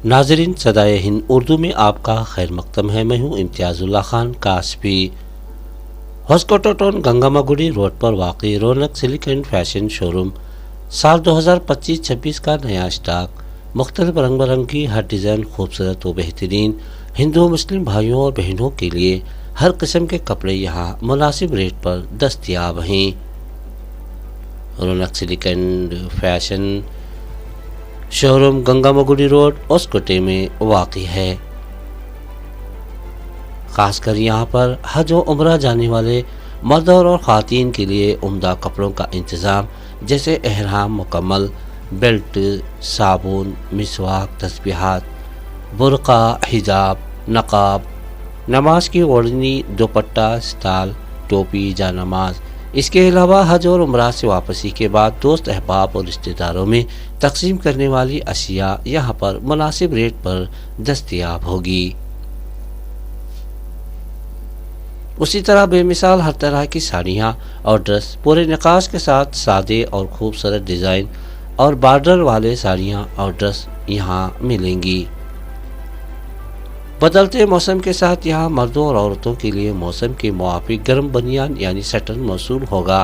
नाज़रीन, सदाए हिंद उर्दू में आपका खैर मकदम है। मैं हूँ इम्तियाज़ुल्लाह खान कासपी। हॉस्कोटो टाउन गंगामागुड़ी रोड पर वाक़ई रौनक सिल्क एंड फैशन शोरूम साल 2025-26 का नया स्टॉक, मुख्तलिफ रंग बिरंगी हर डिज़ाइन खूबसूरत व बेहतरीन हिंदू मुस्लिम भाइयों और बहनों के लिए हर किस्म के कपड़े यहाँ मुनासिब रेट पर दस्तयाब हैं। Raunak silk and fashion showroom Gangammagudi road Hoskote में वाक़ है। ख़ासकर यहाँ पर हज व उम्रा जाने वाले मर्दों और ख़वातीन के लिए उम्दा कपड़ों का इंतज़ाम, जैसे एहराम मुकम्मल, बेल्ट, साबुन, मिसवाक, तस्बीहात, बुर्का, हिजाब, नकाब, नमाज की ओढ़नी, दुपट्टा, स्टाल, टोपी, जानमाज। इसके अलावा हज और उम्रा से वापसी के बाद दोस्त अहबाब और रिश्तेदारों में तकसीम करने वाली अशिया यहाँ पर मुनासिब रेट पर दस्तयाब होगी। उसी तरह बेमिसाल हर तरह की साड़ियाँ और ड्रेस पूरे निकास के साथ सादे और खूबसूरत डिज़ाइन और बॉर्डर वाले साड़ियाँ और ड्रेस यहाँ मिलेंगी। बदलते मौसम के साथ यहाँ मर्दों और औरतों के लिए मौसम के मुवाफिक गर्म बनियान यानी सटन मौसूल होगा।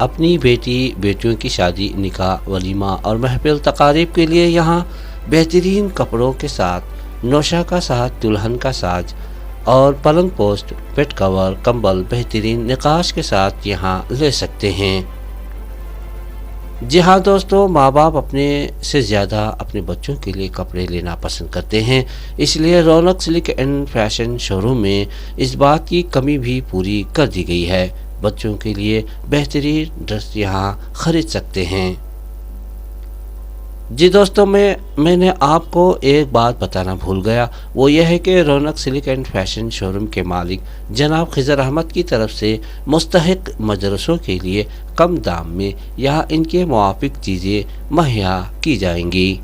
अपनी बेटियों की शादी, निकाह, वलीमा और महफिल तकारीब के लिए यहाँ बेहतरीन कपड़ों के साथ नौशा का साज, दुल्हन का साज और पलंग पोस्ट, बेड कवर, कंबल बेहतरीन निकाश के साथ यहाँ ले सकते हैं। जी हाँ दोस्तों, माँ बाप अपने से ज़्यादा अपने बच्चों के लिए कपड़े लेना पसंद करते हैं, इसलिए रौनक सिल्क एंड फैशन शोरूम में इस बात की कमी भी पूरी कर दी गई है। बच्चों के लिए बेहतरीन ड्रेस यहाँ खरीद सकते हैं। जी दोस्तों, मैंने आपको एक बात बताना भूल गया, वो यह है कि रौनक सिल्क एंड फैशन शोरूम के मालिक जनाब खिज़र अहमद की तरफ से मुस्तहिक मदरसों के लिए कम दाम में यहाँ इनके मुवाफिक चीज़ें मुहैया की जाएंगी।